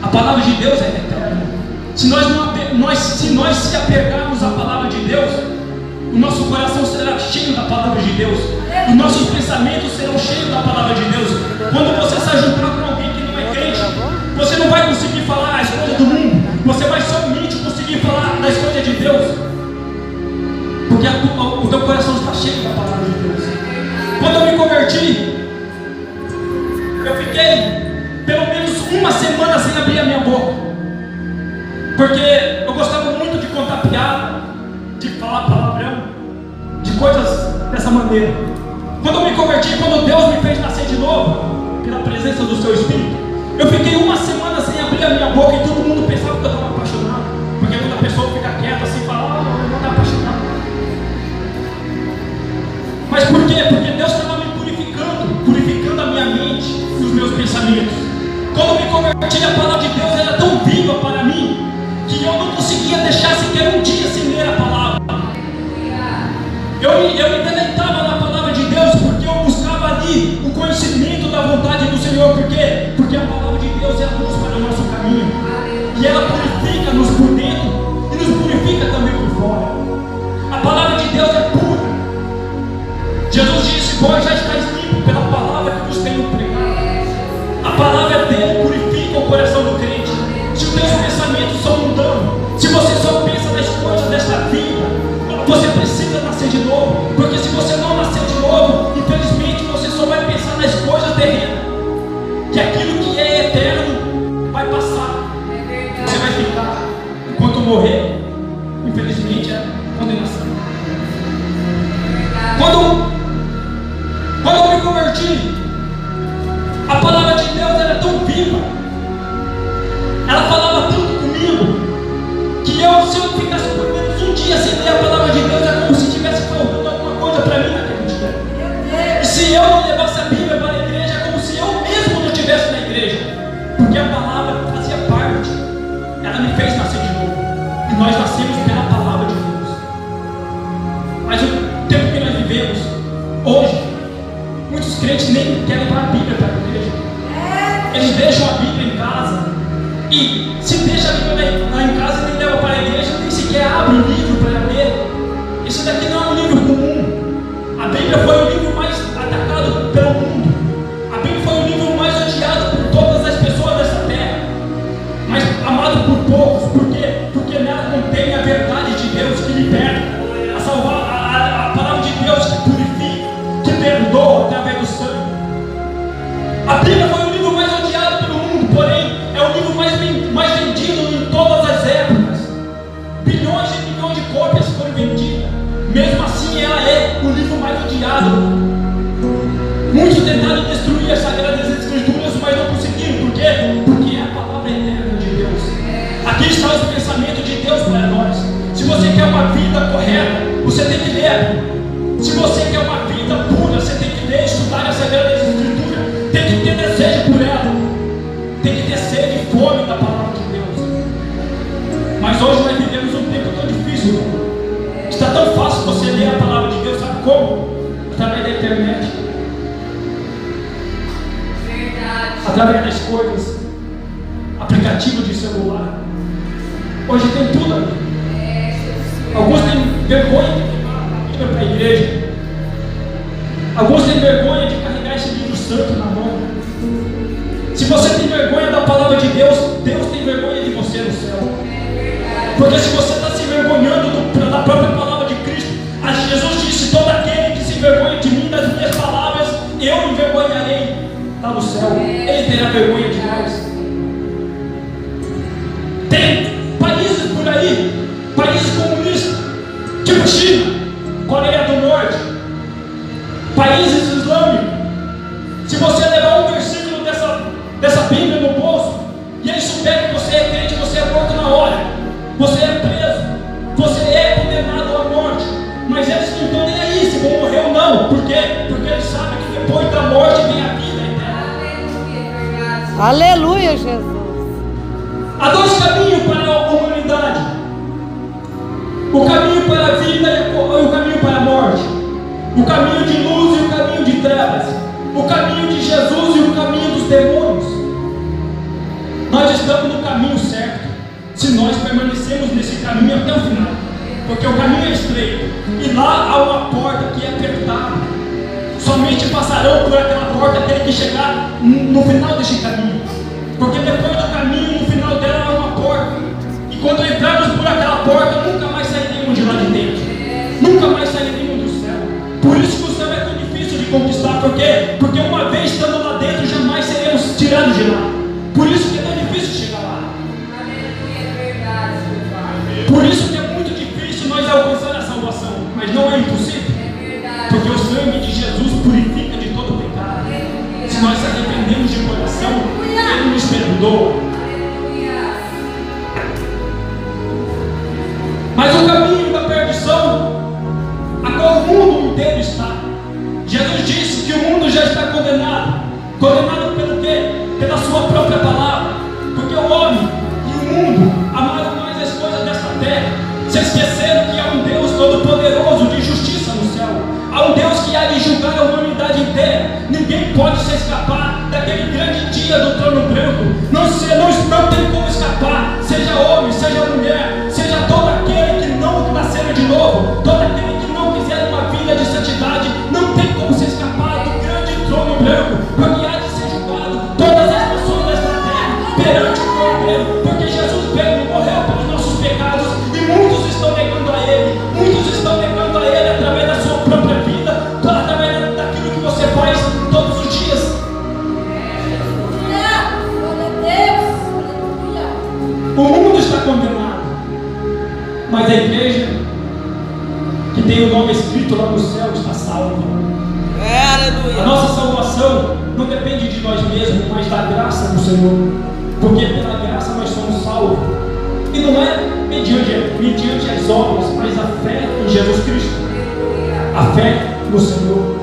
A palavra de Deus é eterna. Se nós se apegarmos à palavra de Deus, o nosso coração será cheio da palavra de Deus. Os nossos pensamentos serão cheios da palavra de Deus. Quando você se juntar com alguém que não é crente, você não vai conseguir falar as coisas do mundo. Você vai somente conseguir falar das coisas de Deus, porque o teu coração está cheio da palavra de Deus. Quando eu me converti, eu fiquei pelo menos uma semana sem abrir a minha boca, porque eu gostava muito de contar piada, de falar palavrão, de coisas dessa maneira. Quando eu me converti, quando Deus me fez nascer de novo, pela presença do seu Espírito, eu fiquei uma semana sem abrir a minha boca e todo mundo pensava que eu estava apaixonado, porque quando a pessoa fica quieta assim, fala, não está apaixonado. Mas por quê? Porque Deus estava me purificando a minha mente e os meus pensamentos. Quando eu me converti, a palavra de Deus era tão viva para mim, que eu não conseguia deixar sequer um dia sem ler a palavra. Eu me deleitava na palavra de Deus, porque eu buscava ali o conhecimento da vontade do Senhor. Por quê? Porque a palavra de Deus é a luz para o nosso caminho, e ela purifica-nos por dentro e nos purifica também por fora. A palavra de Deus é pura. Jesus disse: vós já estáis limpos pela palavra que vos tenho pregado. A palavra dele purifica o coração do crente. Se os teus pensamentos são mundanos, se você só pensa nas coisas desta vida, você precisa nascer de novo. Porque se você não nascer de novo, infelizmente você só vai pensar nas coisas terrenas, que aquilo que é eterno vai passar. Você vai ficar, enquanto morrer, infelizmente é condenação. Quando eu me converti, a palavra de Deus era tão viva, ela falava tanto comigo, que se eu ficasse por menos um dia sem ler a palavra de Deus, é como se estivesse faltando alguma coisa para mim naquele dia. E se eu não levasse a Bíblia para a igreja, é como se eu mesmo não estivesse na igreja, porque a palavra fazia parte, ela me fez nascer de novo, e nós nascemos pela palavra de Deus. Mas o tempo que nós vivemos hoje, muitos crentes nem querem levar a Bíblia para a igreja. Eles deixam a Bíblia em casa, e se deixa a Bíblia lá em casa e nem leva para a igreja, nem sequer abre o livro para ler. Isso daqui não é um livro comum. A Bíblia foi o livro mais atacado pelo mundo. A Bíblia foi o livro mais odiado por todas as pessoas dessa terra, mas amado por poucos. Por quê? Porque nela contém a verdade de Deus que liberta, a palavra de Deus que purifica, que perdoa através do sangue. A Bíblia foi o livro mais odiado pelo mundo, porém é o livro mais vendido em todas as épocas. Bilhões e bilhões de cópias foram vendidas. Mesmo assim, ela é o livro mais odiado. Muitos tentaram destruir as Sagradas Escrituras, mas não conseguiram. Por quê? Porque é a palavra eterna de Deus. Aqui está os pensamentos de Deus para nós. Se você quer uma vida correta, você tem que ler. Se você quer uma vida pura, você tem que ler, estudar as Sagradas Escrituras. Tem que ter desejo por ela. Tem que ter sede e fome da palavra de Deus. Mas hoje nós vivemos um tempo tão difícil. Está tão fácil você ler a palavra de Deus, sabe como? Através da internet. Através das coisas. Aplicativo de celular. Hoje tem tudo ali. Alguns têm vergonha de levar a Bíblia para a igreja. Alguns têm vergonha de carregar esse livro santo na mão. Se você tem vergonha da palavra de Deus, Deus tem vergonha de você no céu. Porque se você está se envergonhando da própria palavra de Cristo, Jesus disse: todo aquele que se envergonha de mim, das minhas palavras, eu envergonharei. Está no céu, Ele terá vergonha de nós. Tem países por aí, países comunistas, tipo China, Coreia do Norte, países islâmicos. Se você levar um versículo dessa Bíblia no bolso, e eles souberem que você é crente, você é morto na hora, você é preso, você é condenado à morte. Mas eles não estão nem aí se vão morrer ou não. Por quê? Porque eles sabem que depois da morte vem a vida eterna. Aleluia, Jesus. Há dois caminhos para a humanidade: o caminho para a vida e o caminho para a morte, o caminho de luz e o caminho de trevas, o caminho de Jesus e o caminho dos demônios. Nós estamos no caminho certo se nós permanecemos nesse caminho até o final. Porque o caminho é estreito e lá há uma porta que é apertada. Somente passarão por aquela porta aquele que chegar no final deste caminho. Porque depois do caminho, no final dela há uma porta. E quando entrarmos por aquela porta, nunca mais sairemos de lá de dentro. Nunca mais sairemos do céu. Por isso que o céu é tão difícil de conquistar. Por quê? Porque uma vez estando lá dentro, jamais seremos tirados de lá. Por isso que é tão difícil chegar lá. Por isso que é muito difícil nós alcançar a salvação. Mas não é impossível. Porque o sangue de Jesus purifica de todo pecado. Se nós se arrependemos de coração, Ele nos perdoa. Mas o caminho da perdição, a qual o mundo inteiro está. Jesus disse que o mundo já está condenado. Condenado pelo quê? Pela sua própria palavra. Porque o homem e o mundo amaram mais as coisas desta terra. Se esqueceram que há um Deus todo-poderoso de justiça no céu. Há um Deus que há de julgar a humanidade inteira. Ninguém pode se escapar daquele grande dia do trono branco. Não tem como escapar. Seja homem, seja mulher, seja todo aquele que não nasceram de novo, todo aquele que não quiser uma vida de santidade, não tem como se escapar do grande trono branco. Porque há de ser julgado todas as nações desta terra perante o Cordeiro. Porque Jesus veio e morreu pelos nossos pecados. E muitos estão negando a Ele. Muitos estão negando a Ele através da sua própria vida, através daquilo que você faz todos os dias. O mundo está condenado, mas a igreja que tem o nome escrito lá no céu está salva. A nossa salvação não depende de nós mesmos, mas da graça do Senhor. Porque pela graça nós somos salvos. E não é mediante as obras, mas a fé em Jesus Cristo. A fé no Senhor.